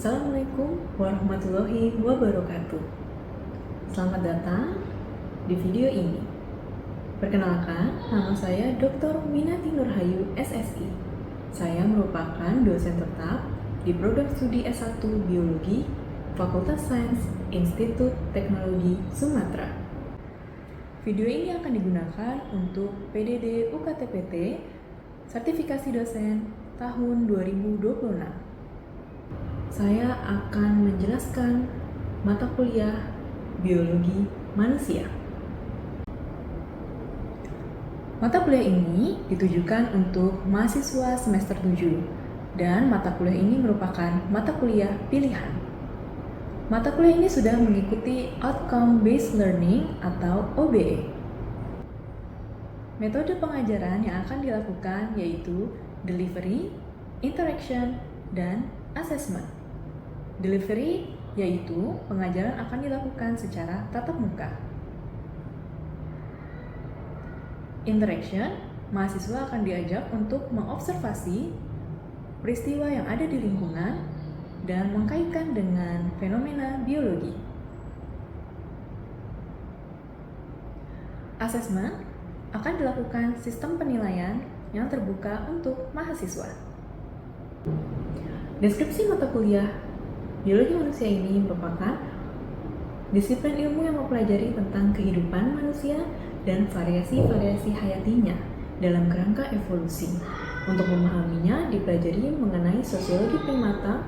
Assalamualaikum warahmatullahi wabarakatuh. Selamat datang di video ini. Perkenalkan, nama saya Dr. Minati Nurhayu, SSI. Saya merupakan dosen tetap di program studi S1 Biologi, Fakultas Sains, Institut Teknologi Sumatera. Video ini akan digunakan untuk PDD UKTPT Sertifikasi Dosen tahun 2026. Saya akan menjelaskan mata kuliah Biologi Manusia. Mata kuliah ini ditujukan untuk mahasiswa semester 7 dan mata kuliah ini merupakan mata kuliah pilihan. Mata kuliah ini sudah mengikuti Outcome Based Learning atau OBE. Metode pengajaran yang akan dilakukan yaitu delivery, interaction, dan assessment. Delivery yaitu pengajaran akan dilakukan secara tatap muka. Interaction, mahasiswa akan diajak untuk mengobservasi peristiwa yang ada di lingkungan dan mengkaitkan dengan fenomena biologi. Assessment akan dilakukan sistem penilaian yang terbuka untuk mahasiswa. Deskripsi mata kuliah Biologi Manusia ini merupakan disiplin ilmu yang mempelajari tentang kehidupan manusia dan variasi-variasi hayatinya dalam kerangka evolusi. Untuk memahaminya, dipelajari mengenai sosiologi primata,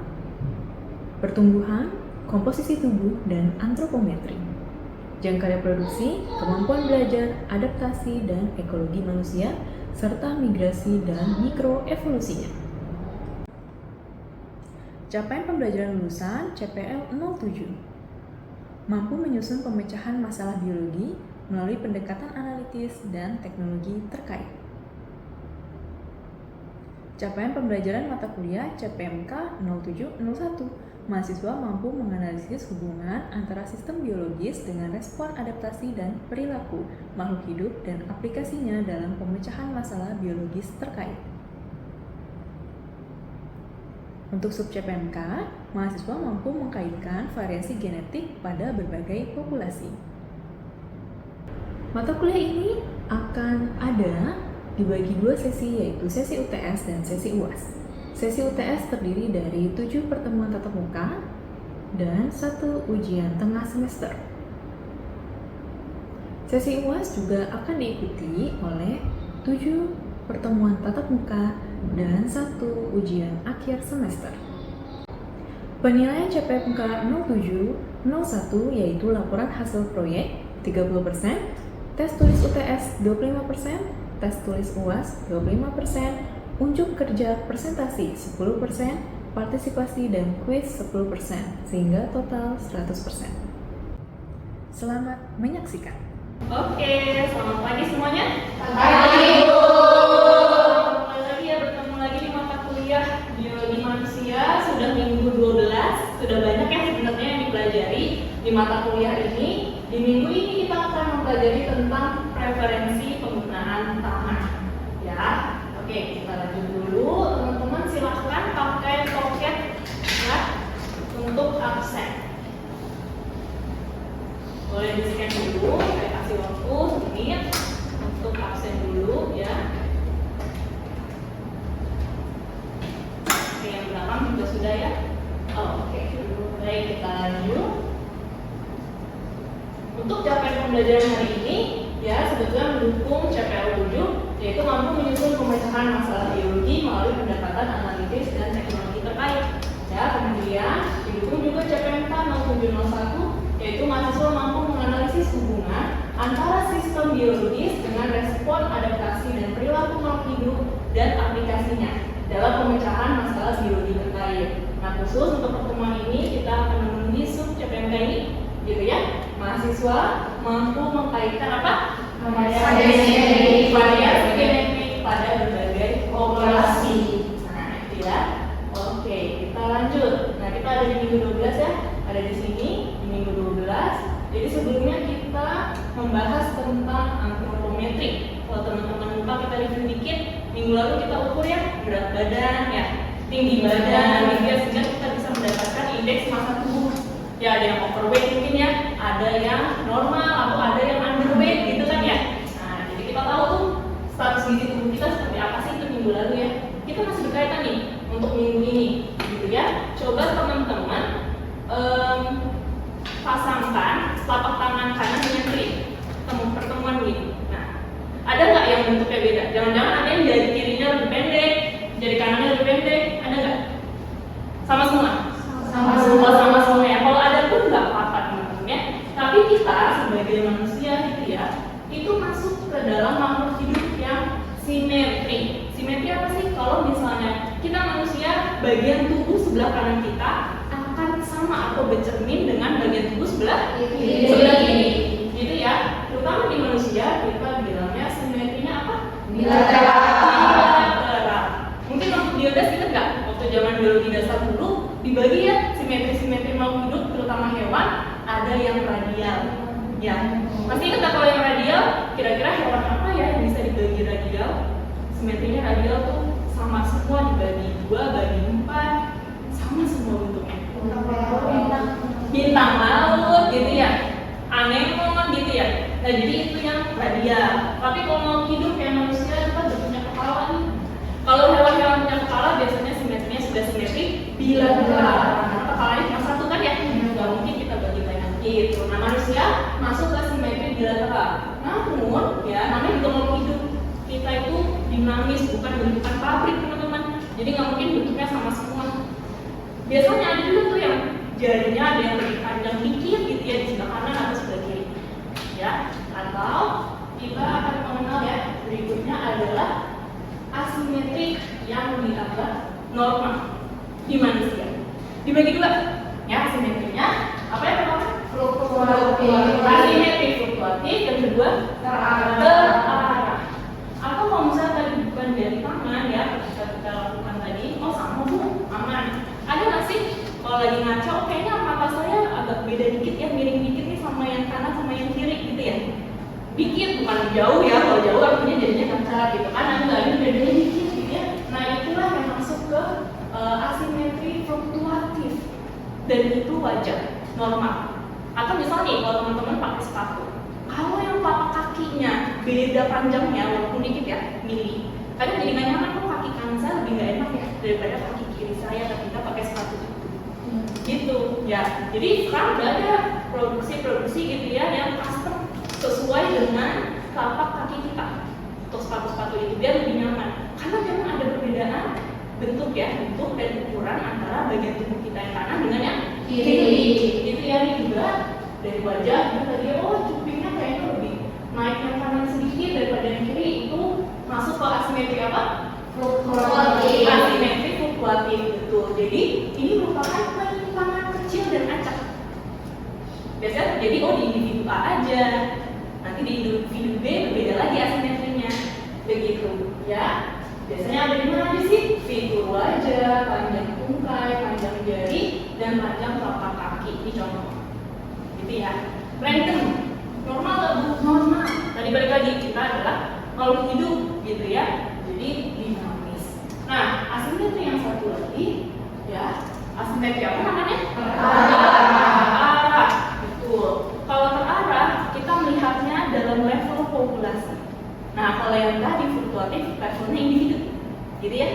pertumbuhan, komposisi tubuh, dan antropometri. Jangka reproduksi, kemampuan belajar, adaptasi, dan ekologi manusia, serta migrasi dan mikroevolusinya. Capaian pembelajaran lulusan CPL 07 mampu menyusun pemecahan masalah biologi melalui pendekatan analitis dan teknologi terkait. Capaian pembelajaran mata kuliah CPMK 0701 mahasiswa mampu menganalisis hubungan antara sistem biologis dengan respon adaptasi dan perilaku makhluk hidup dan aplikasinya dalam pemecahan masalah biologis terkait. Untuk sub CPMK, mahasiswa mampu mengkaitkan variasi genetik pada berbagai populasi. Mata kuliah ini akan ada dibagi dua sesi, yaitu sesi UTS dan sesi UAS. Sesi UTS terdiri dari 7 pertemuan tatap muka dan 1 ujian tengah semester. Sesi UAS juga akan diikuti oleh 7 pertemuan tatap muka dan 1 ujian akhir semester. Penilaian CPMK 0701 yaitu laporan hasil proyek 30%, tes tulis UTS 25%, tes tulis UAS 25%, unjuk kerja presentasi 10%, partisipasi dan kuis 10%, sehingga total 100%. Selamat menyaksikan. Oke, selamat pagi semuanya. Pagi, Bu. Bertemu lagi di mata kuliah Biologi Manusia. Sudah minggu 12. Sudah banyak ya sebenarnya yang dipelajari di mata kuliah ini. Di minggu ini kita akan mempelajari tentang preferensi penggunaan tanah. Ya, oke, kita lanjut dulu. Teman-teman silahkan pakai pocket ya untuk absen. Boleh di-scan dulu, saya kasih waktu semenit untuk absen dulu ya. Oke, yang belakang juga sudah ya. Oh, oke. Baik, kita lanjut. Untuk capaian pembelajaran hari ini ya sebetulnya mendukung CPL 7, yaitu mampu menyusun pemecahan masalah biologi melalui pendekatan analitis dan teknologi terkait. Ya, kemudian didukung juga CPMK 0701 yaitu mahasiswa mampu menganalisis hubungan antara sistem biologis dengan respon adaptasi dan perilaku makhluk hidup dan aplikasinya dalam pemecahan masalah biologi terkait. Nah, khusus untuk pertemuan ini kita akan memenuhi sub CPMK ini, gitu ya. Mahasiswa mampu mengkaitkan apa? Variasi genetik pada berbagai populasi. Nah, itu ya. Oke, kita lanjut. Nah, kita ada di minggu 12 ya. Ada di sini di minggu 12. Jadi sebelumnya kita membahas tentang antropometri. Kalau teman-teman lupa kita review dikit. Minggu lalu kita ukur ya berat badan ya, tinggi badan, sehingga kita bisa mendapatkan Ya ada yang overweight mungkin ya, ada yang normal atau ada yang underweight gitu kan ya. Nah jadi kita tahu tuh status gizi tubuh kita seperti apa sih itu minggu lalu ya. Kita masih berkaitan nih untuk minggu ini gitu ya. Coba teman-teman pasangkan telapak tangan kanan dengan kiri, pertemuan ini. Nah ada nggak yang bentuknya beda? Jangan-jangan ada yang jari kirinya lebih pendek, jari kanannya lebih pendek, ada nggak? Sama semua? Sama semua ya. Kalau ada pun nggak apa-apa teman-teman ya. Tapi kita sebagai manusia gitu ya, itu masuk ke dalam makhluk hidup yang simetri. Simetri apa sih? Kalau misalnya kita manusia, bagian tubuh sebelah kanan kita akan sama atau bercermin dengan bagian tubuh sebelah kiri. Gitu ya. Terutama di manusia kita bilangnya simetrinya apa? Bilateral. Mungkin waktu biodas kita nggak, waktu zaman biologi dasar dulu dibagi ya simetri makhluk hidup, terutama hewan, ada yang radial. Ya, masih ingat kalau yang radial, kira-kira hewan apa ya yang bisa dibagi radial? Simetrinya radial tuh sama semua, dibagi 2, bagi 4, sama semua bentuknya. Bintang laut gitu ya, anemon gitu ya. Nah jadi itu yang radial. Tapi kalau mau hidup kayak manusia itu kan bentuknya kepala nih. Kalau hewan-hewan punya kepala biasanya simetrinya sudah simetri bilateral. Karena kepalanya cuma satu kan ya, nggak mungkin kita bagi banyak gitu. Nah manusia masuk ke simetri bilateral. Namun ya namanya juga mau hidup, kita itu dinamis, bukan bentukan pabrik teman-teman. Jadi nggak mungkin bentuknya sama semua. Biasanya ada juga tuh yang jarinya ada yang lebih panjang dikit gitu ya di sebelah kanan atau sebelah kiri. Ya, atau kita akan mengenal ya berikutnya adalah asimetrik yang dianggap normal di manusia. Dibagi 2 ya asimetrinya. Apa yang pertama? Asimetrik fluktuatif, yang kedua terarah. Atau kalau misalnya tadi bukan dari tangan ya kita lakukan tadi, oh sama bu, aman. Ada nggak sih kalau lagi ngaco, kayaknya mata saya agak beda dikit ya, miring dikit nih sama yang kanan sama yang kiri gitu ya. Dikit, bukan jauh ya, kalau jauh artinya jadinya kaca gitu kan, enggak, ini bedanya dikit gitu ya. Nah itulah yang masuk ke asimetri fluktuatif dan itu wajar, normal. Atau misalnya nih, kalau teman-teman pakai sepatu, kalau yang telapak kakinya beda panjangnya walaupun dikit ya, mili, kadang jadi nggak nyaman kok, kaki kanan saya lebih nggak enak ya daripada kaki kiri saya ketika pakai sepatu itu. Gitu ya. Jadi sekarang udah ada produksi gitu ya yang custom sesuai dengan telapak kaki kita untuk sepatu-sepatu itu biar lebih nyaman. Karena memang ada perbedaan bentuk ya, bentuk dan ukuran antara bagian tubuh kita yang kanan dengan yang kiri. Itu ya, ini juga dari wajah kita tadi, oh cupingnya kayaknya lebih naik yang kanan sedikit daripada yang kiri, itu masuk ke asimetri apa? Fluktuatif. Asimetri fluktuatif, betul. Jadi ini merupakan penyimpangan kecil dan acak. Biasanya terjadi di individu A aja, nanti di individu B berbeda lagi asimetrinya, begitu ya. Biasanya ada di mana aja sih? Fitur wajah, panjang tungkai, panjang jari, dan panjang telapak kaki. Ini contoh, gitu ya. Random, normal atau normal? Tadi balik lagi kita adalah makhluk hidup, gitu ya. Jadi dinamis. Nah, asimetri yang satu lagi, ya, asimetri apa namanya? Terarah. Betul. Kalau terarah, kita melihatnya dalam level populasi. Nah, kalau yang tadi fluktuatif, levelnya individu, gitu ya.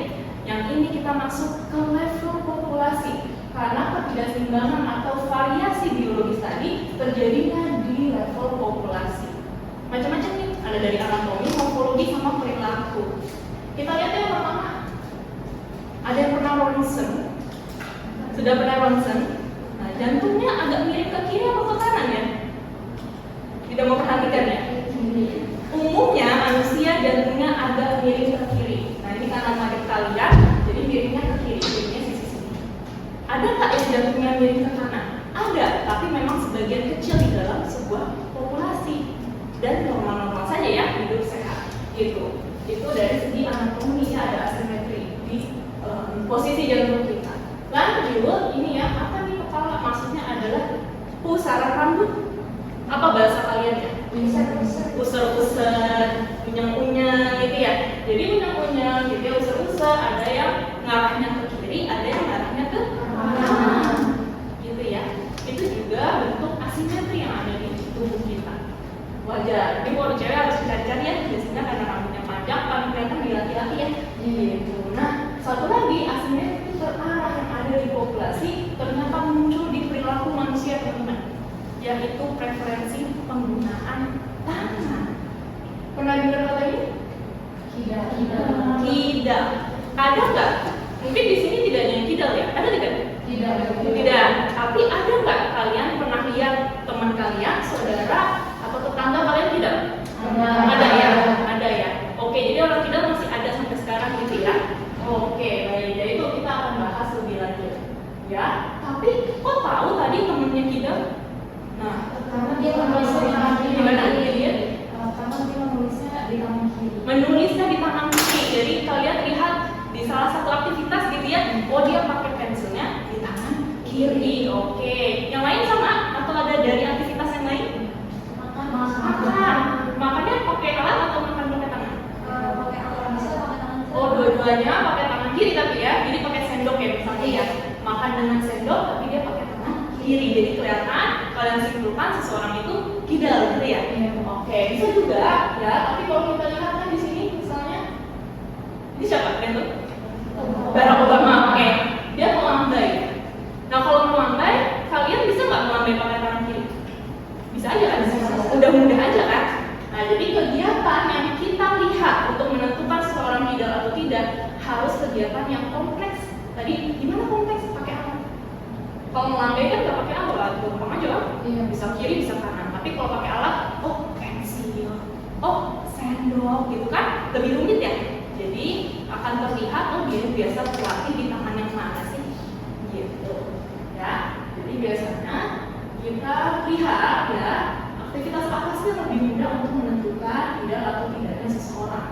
Yang ini kita masuk ke level populasi, karena ketidakseimbangan atau variasi biologis tadi terjadinya di level populasi. Macam-macam nih, ada dari anatomi, morfologi, sama perilaku. Kita lihat yang pertama, ada yang pernah ronsen, sudah pernah ronsen. Nah, jantungnya agak miring ke kiri atau ke kanan ya? Tidak mau perhatikan ya? Umumnya manusia jantungnya agak miring ke kiri. Nah ini karena mari kita lihat, jadi miringnya ke kiri, miringnya sisi sini. Ada nggak yang jantungnya miring ke kanan? Ada, tapi memang sebagian kecil di dalam sebuah populasi. Dan normal-normal saja ya, hidup sehat. Gitu. Itu dari segi anatomi ya, ada asimetri di posisi jantung kita. Lanjut, ini ya, apa nih kepala? Maksudnya adalah pusaran rambut. Apa bahasa kalian ya? User-user, unyang-unyang gitu ya. Jadi unyang-unyang gitu ya, user-user, ada yang ngarahnya ke kiri, ada yang ngarahnya ke kanan. Gitu ya. Itu juga cari ya, biasanya karena rambutnya panjang paling kelihatan di laki-laki ya. Gitu. Nah, satu lagi asimetri terarah yang ada di populasi ternyata muncul di perilaku manusia teman-teman, yaitu preferensi penggunaan tangan. Pernah dengar kata ini? Tidak. Ada nggak? Mungkin di sini tidak ada yang kidal ya? Ada tidak? Tidak. Tapi ada nggak kalian pernah lihat teman kalian, saudara, atau tetangga kalian tidak? Ada ya? Ada ya? Oke, jadi orang kidal masih ada sampai sekarang gitu ya? Oke, baik. Jadi itu kita akan bahas lebih lanjut. Ya, tapi kok tahu tadi temennya kidal? Nah, Karena dia menulisnya di tangan kiri. gimana dia? Karena dia menulisnya di tangan kiri. Menulisnya di tangan kiri. Jadi kalian lihat di salah satu aktivitas gitu ya, oh dia pakai pensilnya di tangan kiri. Oke. Yang lain sama atau ada dari aktivitas yang lain? Makan. Makannya pakai alat atau makan pakai tangan? Pakai alat bisa pakai tangan kiri. Oh, dua-duanya pakai tangan kiri tapi ya. Jadi pakai sendok ya misalnya ya. Makan dengan sendok tapi dia pakai tangan kiri. Jadi kelihatan kalian simpulkan seseorang itu kidal gitu ya. Oke, bisa juga ya. Tapi kalau kita lihat kan di sini misalnya ini siapa? Kalian tuh? Barack Obama. Oke. Dia melambai. Nah, kalau melambai, kalian bisa nggak melambai pakai tangan kiri? Bisa aja kan? Mudah-mudah aja kan? Nah, jadi kegiatan yang kita lihat untuk menentukan seseorang kidal atau tidak harus kegiatan yang kompleks. Tadi gimana kompleks? Pakai alat. Kalau melambai kan nggak pakai alat, gampang aja kan? Bisa kiri, bisa kanan. Tapi kalau pakai alat, oh pensil, oh sendok, gitu kan? Lebih rumit ya. Jadi akan terlihat oh dia biasa berlatih di tangan yang mana sih? Gitu. Ya. Jadi biasanya kita lihat ya aktivitas apa sih yang lebih mudah untuk menentukan tidak atau tidaknya seseorang.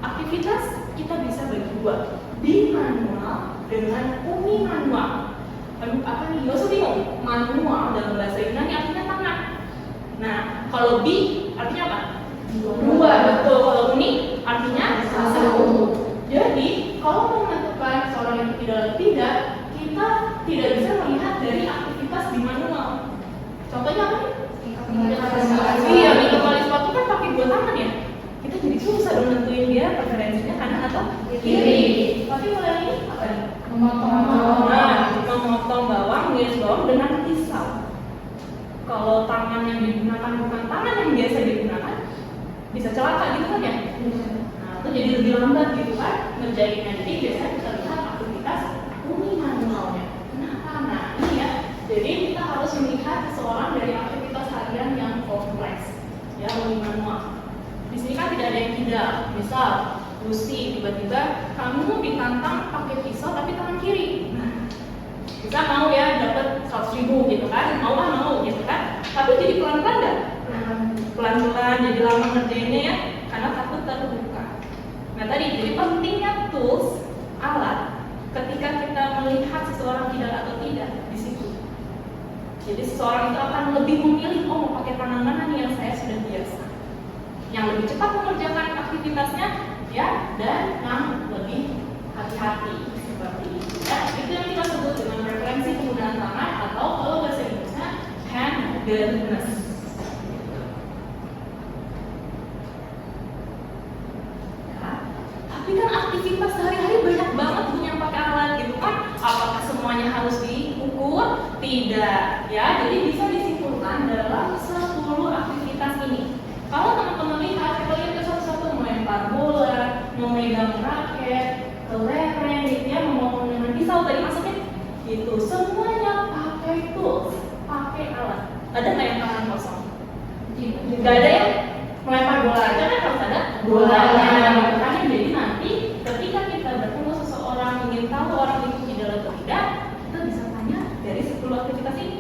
Aktivitas kita bisa bagi dua, bimanual dengan unimanual. Apa nih? Gak usah bingung. Manual dalam bahasa Yunani artinya tangan. Nah, kalau bi artinya apa? Dua, betul. Kalau uni artinya satu. Jadi, kalau mau menentukan seorang yang tidak atau tidak, kita tidak bisa melihat dari aktivitas di manual. Contohnya apa? Iya, minum kali sepatu kan pakai dua tangan ya. Kita jadi susah dong nentuin dia preferensinya kanan atau kiri. Tapi mulai ini apa nih? Memotong bawang, mengiris bawang dengan pisau. Kalau tangan yang digunakan bukan tangan yang biasa digunakan, bisa celaka gitu kan ya? Nah, itu jadi lebih lambat gitu kan ngerjainnya. Jadi biasanya kita lihat aktivitas unimanualnya. Kenapa? Nah, ini ya. Jadi kita harus melihat seseorang dari aktivitas harian yang kompleks, ya unimanual. Di sini kan tidak ada yang tidak. Misal, Lucy tiba-tiba kamu ditantang pakai pisau tapi tangan kiri. Nah, bisa mau ya dapat 100.000 gitu kan? Mau gitu kan? Tapi jadi pelan-pelan nggak? Pelan-pelan jadi lama ngerjainnya ya, karena takut terluka. Nah tadi jadi pentingnya tools alat ketika kita melihat seseorang tidak atau tidak di situ. Jadi seseorang itu akan lebih memilih oh mau pakai tangan mana nih yang saya sudah biasa, yang lebih cepat mengerjakan aktivitasnya ya, dan yang lebih hati-hati seperti itu. Ya, itu yang kita sebut dengan preferensi penggunaan tangan atau kalau bahasa Inggrisnya handedness. Ya, tapi kan aktivitas sehari-hari banyak banget yang pakai alat gitu kan. Apakah semuanya harus diukur? Tidak. Ya, jadi bisa disimpulkan dalam 10 aktivitas ini. Kalau teman-teman lihat, kita lihat satu-satu melempar bola, memegang raket, kelereng, gitu ya, memotong dengan pisau tadi maksudnya itu semuanya pakai tools, pakai alat. Ada nggak yang tangan kosong? Nggak ada ya? Melempar bola aja kan harus ada bolanya. Makanya jadi nanti ketika kita bertemu seseorang ingin tahu orang itu tidak atau tidak, kita bisa tanya dari 10 aktivitas ini.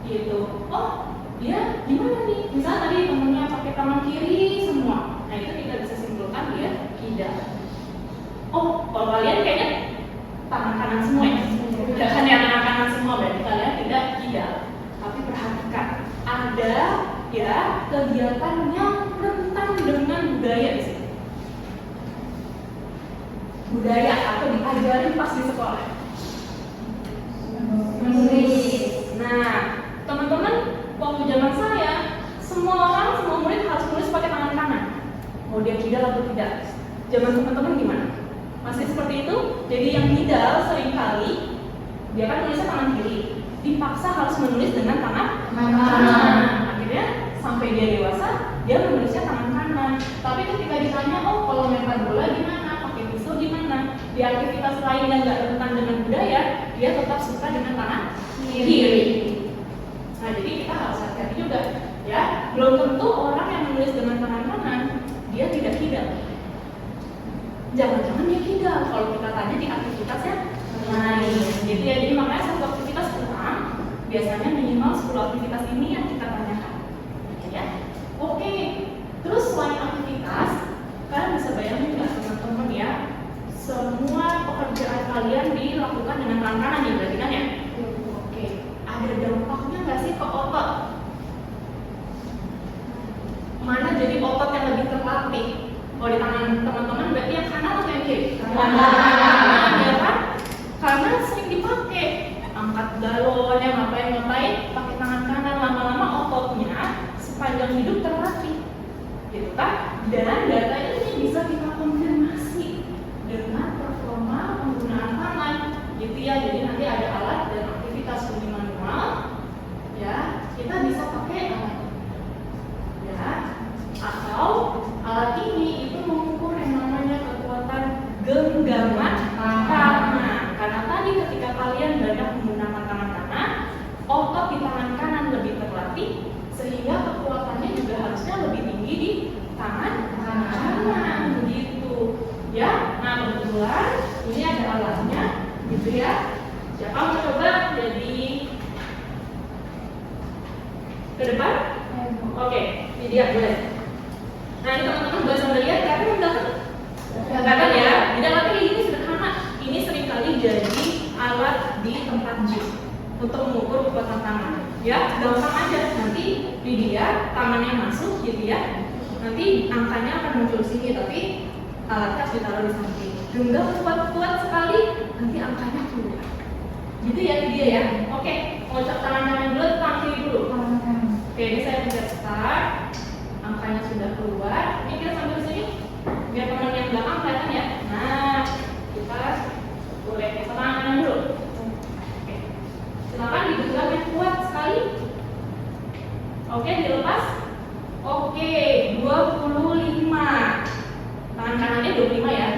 Gitu. Oh, dia gimana nih? Misal tadi temennya pakai tangan kiri semua. Nah, itu kita bisa simpulkan dia tidak. Oh, kalau kalian kayaknya tangan kanan semua ya? Tidak kan yang tangan kanan semua, berarti kalian tidak. Tapi perhatikan, ada ya kegiatan yang rentan dengan budaya di sini. Budaya atau diajarin pas di sekolah. Nah, teman-teman, waktu zaman saya, semua murid harus nulis pakai tangan kanan. mau dia kidal atau tidak. Zaman teman-teman gimana? Masih seperti itu? Jadi yang kidal seringkali dia kan tulisnya tangan kiri, dipaksa harus menulis dengan tangan kanan. Akhirnya sampai dia dewasa, dia menulisnya tangan kanan. Tapi ketika ditanya, oh kalau lempar bola gimana, pakai pisau gimana, di aktivitas lain yang nggak rentan dengan budaya, dia tetap suka dengan tangan kiri. Nah jadi kita harus hati-hati juga, ya. Belum tentu orang yang menulis dengan tangan kanan dia tidak kidal. Jangan-jangan dia kidal kalau kita tanya di aktivitasnya lain. Gitu ya. Jadi makanya satu aktivitas kurang, biasanya minimal 10 aktivitas ini yang kita tanyakan. Ya. Oke. Terus selain aktivitas, kalian bisa bayangin nggak teman-teman ya? Semua pekerjaan kalian dilakukan dengan tangan kanan ya, berarti kan ya? Oke. Ada dampaknya nggak sih ke otot? Mana jadi otot yang lebih terlatih? Kalau di tangan teman-teman berarti yang kanan atau yang kiri? Kanan, ya kan? Karena sering dipakai, angkat galon, yang ngapain pakai tangan kanan, lama-lama ototnya sepanjang hidup terlatih, gitu kan? Dan data ini bisa kita konfirmasi dengan performa penggunaan tangan, gitu ya. Jadi nanti ada alat dan aktivitas semi manual, ya kita bisa pakai alat, ya. Atau alat ini itu mengukur yang namanya kekuatan genggaman tangan. Karena tadi ketika kalian banyak menggunakan tangan kanan, otot di tangan kanan lebih terlatih, sehingga kekuatannya juga harusnya lebih tinggi di tangan kanan, begitu. Ya, nah kebetulan ini ada alatnya, gitu ya. Siapa mau coba jadi ke depan? Oke, ini dia boleh. Nah ini teman-teman boleh sambil lihat, tapi mendapat kelihatan ya. Tidak tapi ini sederhana. Ini seringkali jadi alat di tempat gym untuk mengukur kekuatan tangan. Ya, gampang aja. Nanti di dia tangannya masuk, gitu ya. Nanti angkanya akan muncul sini, tapi alatnya harus ditaruh di samping. Genggam kuat-kuat sekali, nanti angkanya keluar. Gitu ya dia ya. Oke, mau cek tangan kanan dulu, tangan kiri dulu. Oke, ini saya pencet start. Angkanya sudah keluar. Ini kita sambil sini biar teman yang belakang kelihatan ya. Nah, kita boleh tangan kanan dulu. Oke, silakan digenggam yang kuat sekali. Oke, dilepas. Oke, 25. Tangan kanannya 25 ya.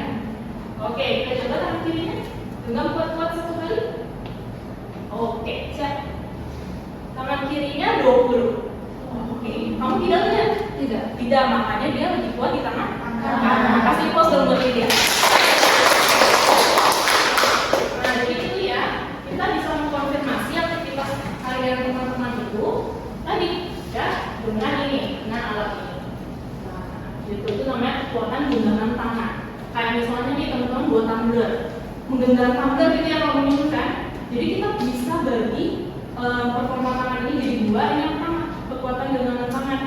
Oke, kita coba tangan kirinya. Genggam kuat-kuat satu kali. Oke, siap. Tangan kirinya 20. Oke, kamu tidak lihat? Tidak, makanya dia lebih kuat di tangan kanan. Kasih pose dong buat dia. Nah, jadi itu ya, kita bisa mengkonfirmasi aktivitas harian teman-teman itu tadi, ya, dengan ini, dengan alat ini. Nah, itu namanya kekuatan genggaman tangan. Kayak misalnya nih teman-teman buat tumbler, menggenggam tumbler gitu yang kamu minum kan. Jadi kita bisa bagi performa tangan ini jadi dua, ini yang pertama kekuatan genggaman tangan.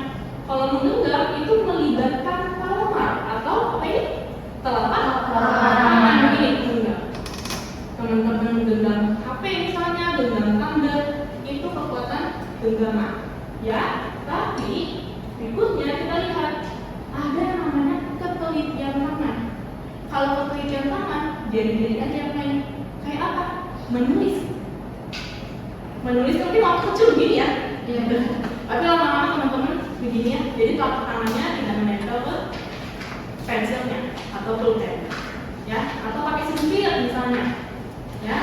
Kalau menggenggam itu melibatkan palmar atau apa ini? Telapak tangan ini menggenggam. Teman-teman menggenggam HP misalnya, genggam tumbler, itu kekuatan genggaman. Ya, tapi berikutnya kita lihat ada yang namanya ketelitian tangan. Kalau ketelitian tangan, jari-jari aja yang main. Kayak apa? Menulis nanti waktu kecil begini ya. Tapi lama-lama teman-teman begini ya. Jadi telapak tangannya tidak menempel ke pensilnya atau pulpen, ya, atau pakai sipil misalnya, ya.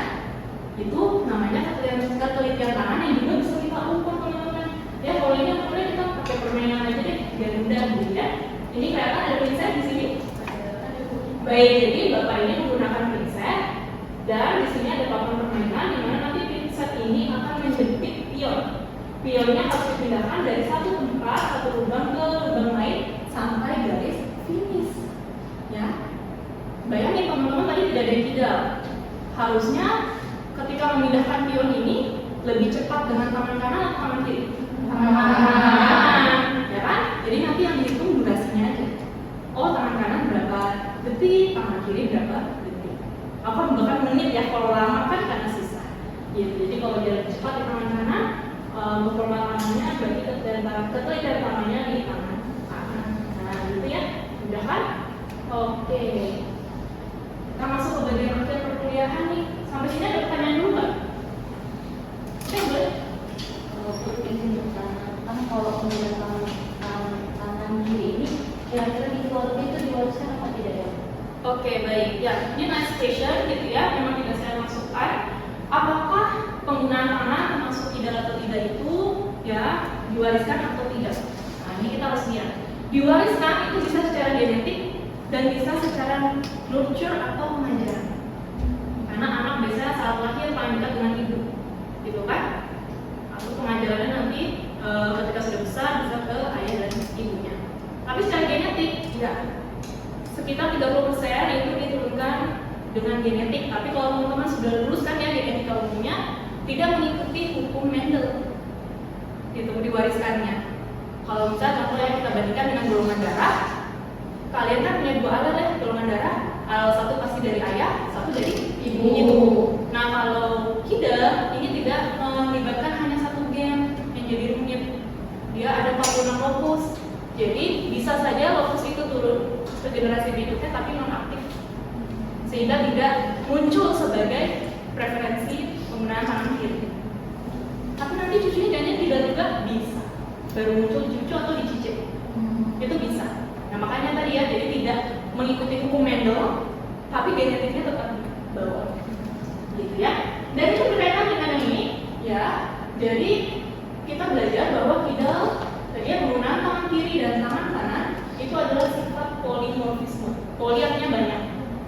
Itu namanya ketelitian tangan yang juga bisa kita ukur teman-teman. Ya, kalau ini ukurnya kita pakai permainan aja deh, biar mudah gitu ya. Ini kelihatan ada pinset di sini. Baik, jadi bapak ini menggunakan pinset dan di sini ada papan permainan di mana nanti pinset ini akan menjepit pion. Pionnya harus dipindahkan dari satu tempat, satu lubang ke lubang lain sampai garis finish. Ya, bayangin teman-teman tadi tidak ada yang kidal. Harusnya ketika memindahkan pion ini lebih cepat dengan tangan kanan atau tangan kiri? Tangan kanan, ya kan? Jadi nanti yang dihitung durasinya aja. Oh, tangan kanan berapa detik, tangan kiri berapa detik. Apa bahkan menit ya, kalau lama kan karena susah. Gitu. Jadi kalau dia lebih cepat di tangan kanan, performa tangannya berarti ketelitian tangannya di tangan kanan. Nah, gitu ya. Udah kan? Oke. Kita masuk ke bagian akhir perkuliahan nih. Sampai sini ada pertanyaan dulu nggak? Oke, boleh. Untuk izin bertanya, kan kalau menggunakan tangan kiri ini, kira-kira di keluarga itu diwariskan apa tidak ya? Oke, baik. Ya, ini nice question gitu ya. Memang tidak saya masukkan. Apakah penggunaan tangan termasuk tidak atau tidak itu ya diwariskan atau tidak? Nah, ini kita harus lihat. Diwariskan itu bisa secara genetik dan bisa secara nurture atau pengajaran. Karena anak biasanya saat lahir paling dekat dengan ibu, gitu kan? Lalu pengajarannya nanti ketika sudah besar bisa ke ayah dan ibunya. Tapi secara genetik tidak. Sekitar 30% itu diturunkan dengan genetik. Tapi kalau teman-teman sudah lulus kan ya genetika umumnya tidak mengikuti hukum Mendel, itu diwariskannya. Kalau misalnya contoh yang kita bandingkan dengan golongan darah, kalian kan punya dua alel ya golongan darah, alel satu pasti dari ayah, satu dari ibu. Nah kalau tidak, ini tidak melibatkan hanya satu gen yang jadi rumit. Dia ada 46 lokus, jadi bisa saja lokus itu turun ke generasi berikutnya tapi non aktif, sehingga tidak muncul sebagai preferensi penggunaan tangan kiri. Tapi nanti cucunya jangan tidak juga bisa baru muncul cucu atau dicicit, itu bisa. Nah makanya tadi ya, jadi tidak mengikuti hukum Mendel, tapi genetiknya tetap dibawa, gitu ya. Dan itu berkaitan dengan yang ini, ya. Jadi kita belajar bahwa Kidal tadi ya, penggunaan tangan kiri dan tangan kanan itu adalah sifat polimorfisme. Poli artinya banyak,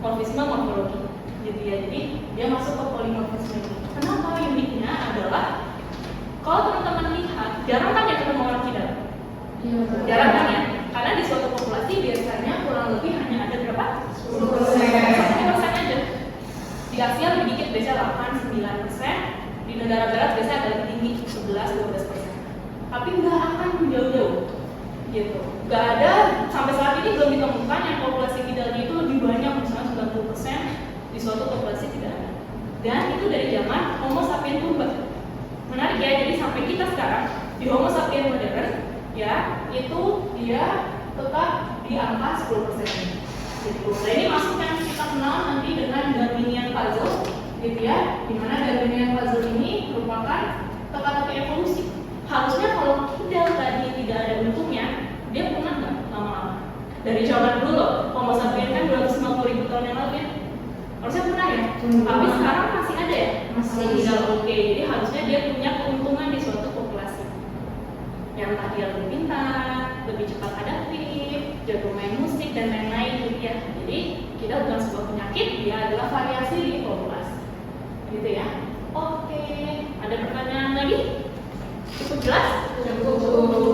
morfisme morfologi, gitu ya. Jadi dia masuk ke polimorfisme ini. Kenapa uniknya adalah kalau teman-teman lihat, jarang kan ya ketemu orang Kidal? Jarang kan ya? Karena di suatu populasi biasanya kurang lebih hanya ada berapa? 10% aja. Di Asia lebih dikit, biasanya 8-9%. Di negara barat biasanya agak lebih tinggi, 11-12%. Tapi nggak akan jauh-jauh, gitu. Nggak ada, sampai saat ini belum ditemukan yang populasi Kidalnya itu lebih banyak, misalnya 90% di suatu populasi tidak ada. Dan itu dari zaman Homo sapiens purba. Menarik ya, jadi sampai kita sekarang di Homo sapiens modern ya, itu dia tetap di angka 10%. Gitu. Nah ini masuk yang kita kenal nanti dengan Darwinian puzzle, gitu ya. Dimana Darwinian puzzle ini merupakan teka-teki evolusi. Harusnya kalau Kidal tadi tidak ada bentuknya, dia punah nggak lama-lama? Dari zaman dulu loh, Homo sapiens kan 250.000 tahun yang lalu ya. Harusnya punah ya, tapi sekarang masih ada ya? Masih. Tidak oke. Jadi harusnya dia punya keuntungan di suatu populasi. Yang tadi dia lebih pintar, lebih cepat adaptif, jago main musik dan lain-lain gitu ya. Jadi kita bukan sebuah penyakit, dia adalah variasi di populasi. Gitu ya. Oke, ada pertanyaan lagi? Cukup jelas? Cukup.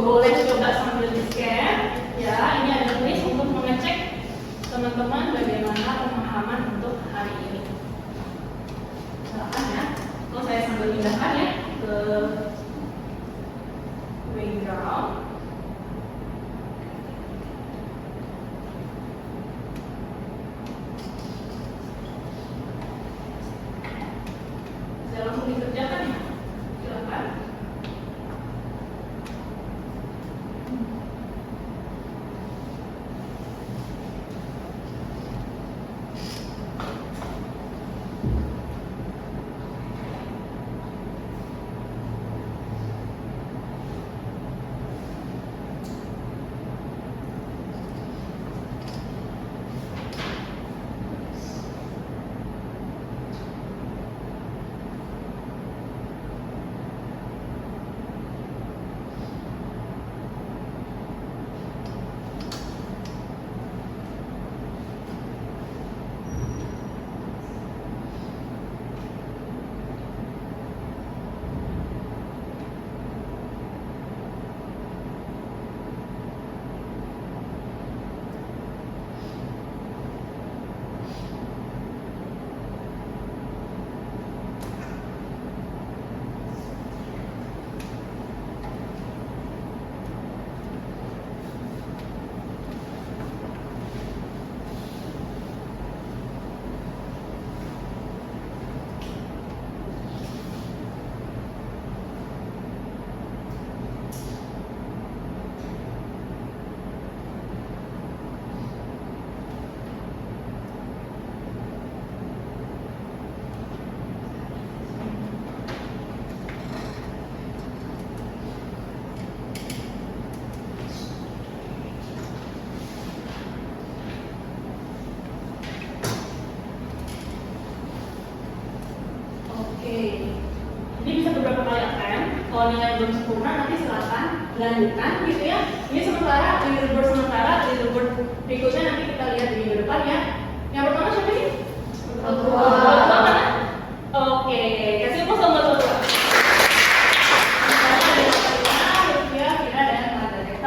Boleh coba sambil di-scan. Ya, ini ada list untuk mengecek teman-teman bagaimana pemahaman untuk hari ini. Silakan ya. Kalau saya sambil pindahkan ya ke background. Saya langsung dikerjakan ya. Silakan. nilai belum sempurna nanti silakan lanjutkan gitu ya. Ini sementara leaderboard berikutnya nanti kita lihat di minggu depan ya. Yang pertama siapa ini? Oke, kasih pos buat Otua.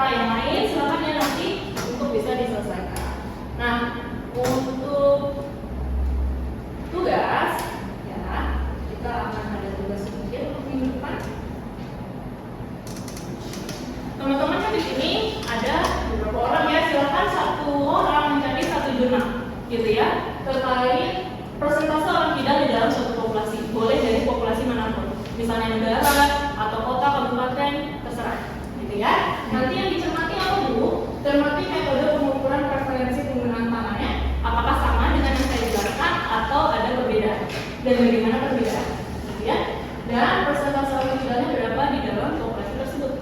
Yang lain silakan ya nanti untuk bisa diselesaikan. Nah, untuk tugas ya, kita akan ada tugas sedikit untuk minggu depan. Teman-teman kan di sini ada beberapa orang ya, silakan satu orang mencari satu jurnal gitu ya, terkait persentase orang kidal di dalam suatu populasi. Boleh dari populasi manapun, misalnya negara atau kota, kabupaten, terserah gitu ya. Nanti yang dicermati apa dulu? Cermati metode pengukuran preferensi penggunaan tanahnya, apakah sama dengan yang saya jelaskan atau ada perbedaan, dan bagaimana perbedaan gitu ya. Dan persentase orang kidalnya berapa di dalam populasi tersebut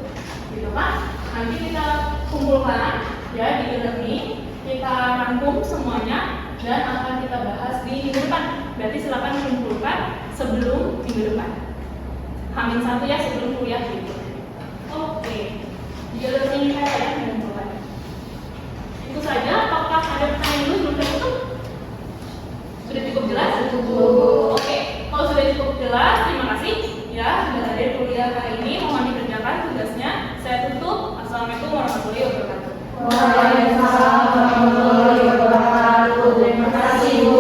gitu kan. Nanti kita kumpulkan ya di e-learning, kita rangkum semuanya dan akan kita bahas di minggu depan. Berarti silakan kumpulkan sebelum minggu depan, H-1 ya, sebelum kuliah gitu. Oke, di e-learning kita ya mengumpulkan. Itu saja. Apakah ada pertanyaan dulu sebelum kita tutup? Sudah cukup jelas? Cukup. Oke, kalau sudah cukup jelas, terima kasih ya sudah hadir kuliah hari ini. Mohon dikerjakan tugasnya. Saya tutup. Assalamualaikum warahmatullahi wabarakatuh. Waalaikumsalam warahmatullahi wabarakatuh. Terima kasih, Bu.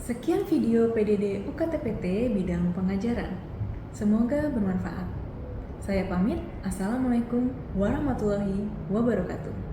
Sekian video PDD UKTPT bidang pengajaran. Semoga bermanfaat. Saya pamit. Assalamualaikum warahmatullahi wabarakatuh.